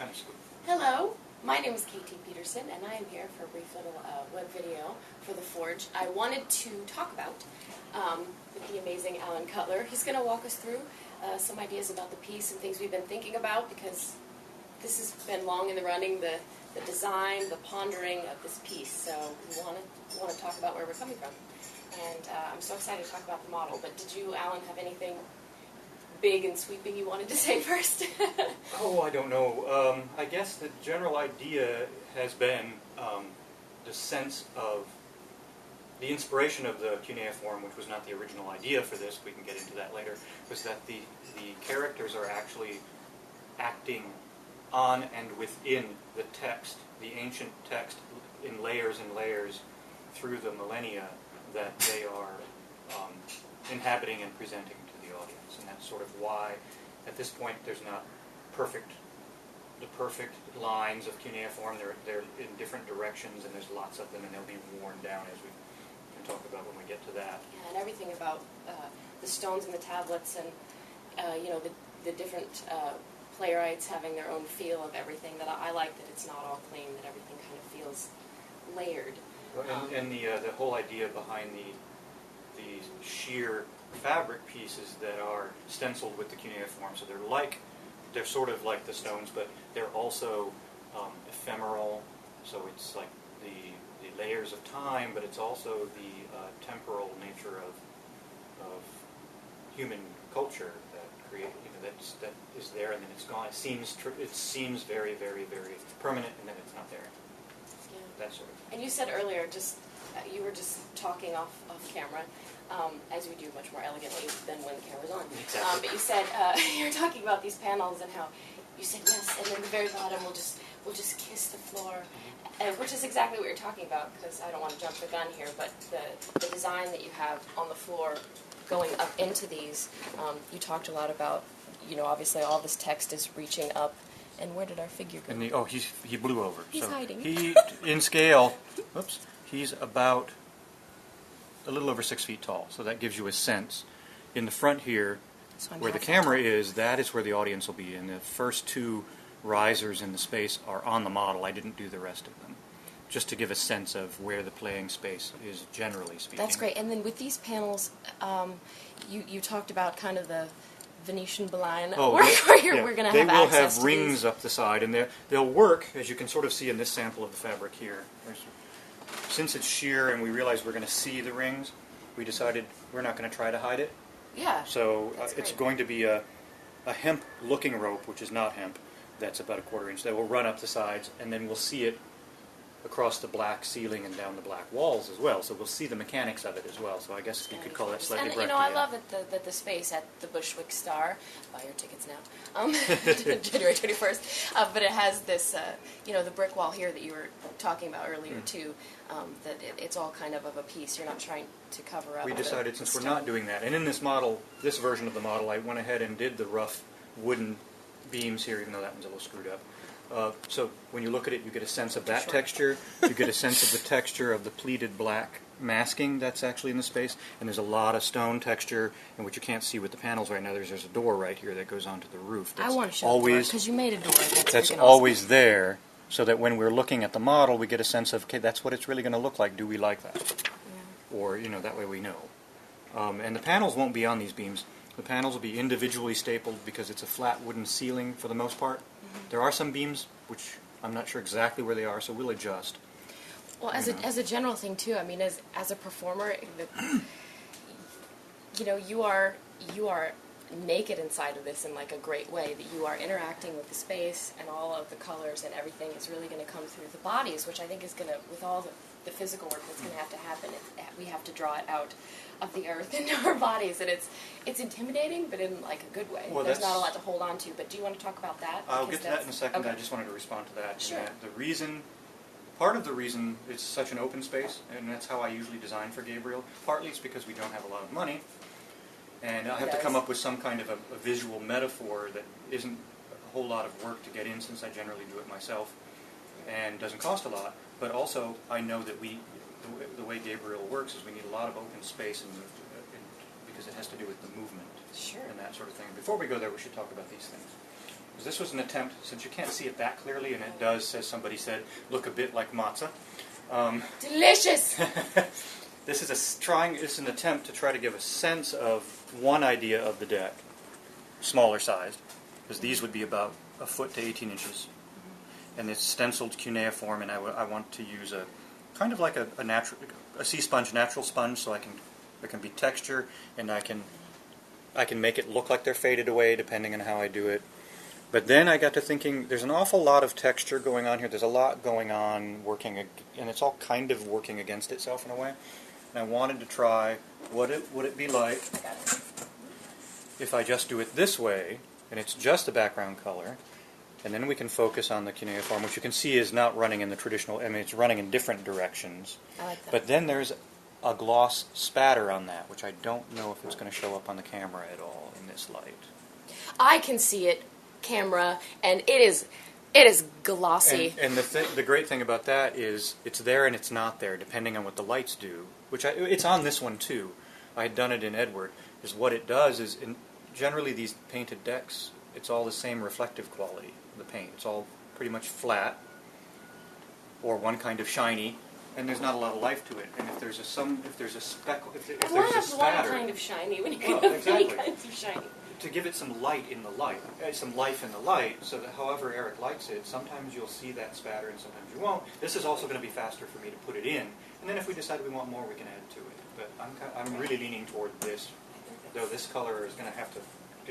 kind of scoop. Hello, my name is KT Peterson, and I am here for a brief little web video for The Forge. I wanted to talk about with the amazing Allen Cutler. He's going to walk us through some ideas about the piece and things we've been thinking about, because this has been long in the running, the design, the pondering of this piece. So we want to talk about where we're coming from. And I'm so excited to talk about the model. But did you, Allen, have anything big and sweeping you wanted to say first? Oh, I don't know. I guess the general idea has been the sense of the inspiration of the cuneiform, which was not the original idea for this, we can get into that later, was that the characters are actually acting on and within the text, the ancient text, in layers and layers through the millennia that they are inhabiting and presenting to the audience. And that's sort of why, at this point, there's not the perfect lines of cuneiform. They're in different directions, and there's lots of them, and they'll be worn down, as we can talk about when we get to that. Yeah, and everything about the stones and the tablets, and the different playwrights having their own feel of everything. That I like that it's not all clean, that everything kind of feels layered. And the whole idea behind the sheer fabric pieces that are stenciled with the cuneiform, so they're sort of like the stones, but they're also ephemeral. So it's like the layers of time, but it's also the temporal nature of human culture that create that is there, and then it's gone. It seems very, very, very permanent, and then it's not there. Yeah. That sort of thing. And you said earlier, you were just talking off camera, as we do much more elegantly than when the camera's on. Exactly. But you said you were talking about these panels and how you said yes, and then the very bottom we'll just kiss the floor, which is exactly what you're talking about. Because I don't want to jump the gun here, but the design that you have on the floor, going up into these, you talked a lot about. Obviously all this text is reaching up. And where did our figure go? And he blew over. He's hiding. He, in scale, whoops, he's about a little over 6 feet tall. So that gives you a sense. In the front here, where the camera is, that is where the audience will be. And the first two risers in the space are on the model. I didn't do the rest of them, just to give a sense of where the playing space is, generally speaking. That's great. And then with these panels, you talked about kind of the Venetian blind, where we're going to have access to They will have rings up the side, and they'll work, as you can sort of see in this sample of the fabric here. Since it's sheer and we realize we're going to see the rings, we decided we're not going to try to hide it. Yeah. So it's going to be a hemp-looking rope, which is not hemp, that's about a 1/4 inch, that will run up the sides, and then we'll see it across the black ceiling and down the black walls as well. So we'll see the mechanics of it as well. So I guess you could call that slightly Brechtian. And I love that the space at the Bushwick Star, buy your tickets now, January 21st, but it has this, the brick wall here that you were talking about earlier too, that it's all kind of a piece. You're not trying to cover up. We decided, since we're not doing that, and in this model, this version of the model, I went ahead and did the rough wooden beams here, even though that one's a little screwed up. So when you look at it, you get a sense of that texture. You get a sense of the texture of the pleated black masking that's actually in the space. And there's a lot of stone texture, and what you can't see with the panels right now, there's a door right here that goes onto the roof. I want to show the door, because you made a door. That's always there, so that when we're looking at the model, we get a sense of, okay, that's what it's really going to look like. Do we like that? Yeah. Or, that way we know. And the panels won't be on these beams. The panels will be individually stapled because it's a flat wooden ceiling for the most part. There are some beams, which I'm not sure exactly where they are, so we'll adjust. Well, as a general thing too, I mean, as a performer, you are naked inside of this in like a great way. That you are interacting with the space and all of the colors and everything is really going to come through the bodies, which I think is going to, with all the physical work that's going to have to happen, we have to draw it out of the earth into our bodies, and it's intimidating, but in like a good way. Well, there's not a lot to hold on to. But do you want to talk about that? I'll get to that in a second. Okay. I just wanted to respond to that. Sure. Part of the reason it's such an open space, and that's how I usually design for Gabriel. Partly it's because we don't have a lot of money, and I have to come up with some kind of a visual metaphor that isn't a whole lot of work to get in, since I generally do it myself, and doesn't cost a lot. But also, I know that the way Gabriel works is we need a lot of open space, because it has to do with the movement and that sort of thing. Before we go there, we should talk about these things. because this was an attempt, since you can't see it that clearly, and it does, as somebody said, look a bit like matzah. Delicious! This is an attempt to try to give a sense of one idea of the deck, smaller sized, because these would be about a foot to 18 inches. And it's stenciled cuneiform, and I want to use a kind of like a sea sponge, natural sponge, so there can be texture, and I can make it look like they're faded away depending on how I do it. But then I got to thinking, there's an awful lot of texture going on here. There's a lot going on working, and it's all kind of working against itself in a way. And I wanted to try, would it be like if I just do it this way, and it's just the background color, and then we can focus on the cuneiform, which you can see is not running in the traditional, I mean, it's running in different directions. I like that. But then there's a gloss spatter on that, which I don't know if it's going to show up on the camera at all in this light. I can see it, camera, and it is glossy. And the great thing about that is it's there and it's not there, depending on what the lights do. It's on this one too. I had done it in Edward. Is what it does is, generally these painted decks, it's all the same reflective quality of the paint. It's all pretty much flat, or one kind of shiny, and there's not a lot of life to it. And if there's a speckle, if there's a spatter, one kind of shiny when you Well, can have many exactly. kinds of shiny. to give it some light in the light, some life in the light, so that however Eric likes it, sometimes you'll see that spatter and sometimes you won't. This is also going to be faster for me to put it in, and then if we decide we want more, we can add to it. But I'm really leaning toward this, though this color is going to have to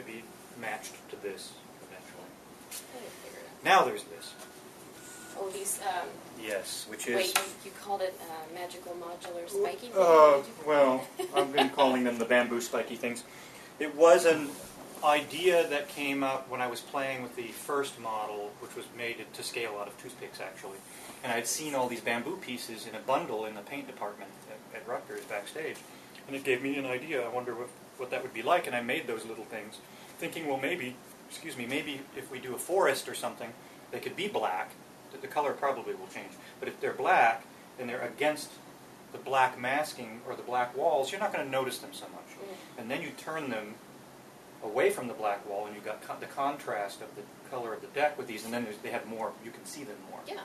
be matched to this eventually. I didn't figure it out. Now there's this. Oh, these, Yes, which is... wait, you called it magical modular spiky? Well, I've been calling them the bamboo spiky things. It was an idea that came up when I was playing with the first model, which was made to scale out of toothpicks, actually. And I'd seen all these bamboo pieces in a bundle in the paint department at Rutgers backstage. And it gave me an idea. I wonder what that would be like. And I made those little things, thinking, well, maybe if we do a forest or something, they could be black. The color probably will change. But if they're black, and they're against the black masking or the black walls, you're not going to notice them so much. And then you turn them away from the black wall, and you've got the contrast of the color of the deck with these, and then they have more, you can see them more. Yeah.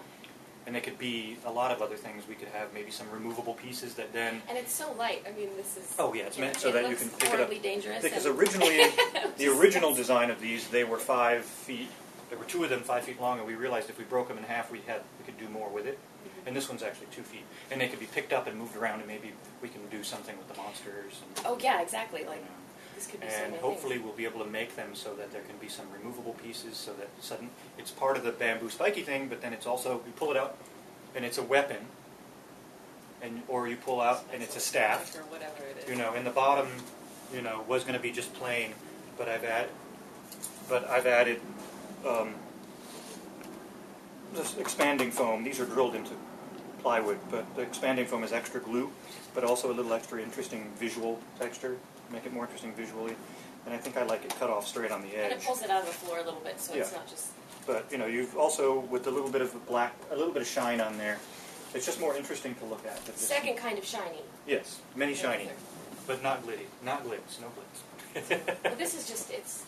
And they could be a lot of other things. We could have maybe some removable pieces that then... And it's so light. I mean, this is... Oh, yeah, it's meant so that you can pick it up. Dangerous. Because originally, the original design of these, they were 5 feet. There were 2 of them 5 feet long, and we realized if we broke them in half, we could do more with it. And this one's actually 2 feet. And they could be picked up and moved around, and maybe we can do something with the monsters. And, oh, yeah, exactly. Like, this could be so and many hopefully things. we'll be able to make them so that there can be some removable pieces, so that it's part of the bamboo spiky thing, but then it's also, you pull it out, and it's a weapon, or you pull out, and it's a staff. Or whatever it is. You know, and the bottom, you know, was going to be just plain, but I've added this expanding foam. These are drilled into plywood, but the expanding foam is extra glue, but also a little extra interesting visual texture, make it more interesting visually. And I think I like it cut off straight on the edge. And it pulls it out of the floor a little bit, so it's not just... But, you know, you've also, with a little bit of black, a little bit of shine on there, it's just more interesting to look at. Second kind of shiny. Yes, many shiny, but not glitty, not glitz, no glitz. But this is just, it's...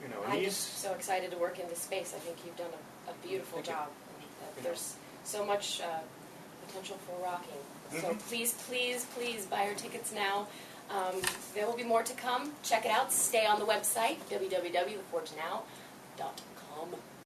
You know, I'm just so excited to work in this space. I think you've done a beautiful job. There's so much potential for rocking. So please, please, please buy your tickets now. There will be more to come. Check it out. Stay on the website, www.theforgenow.com.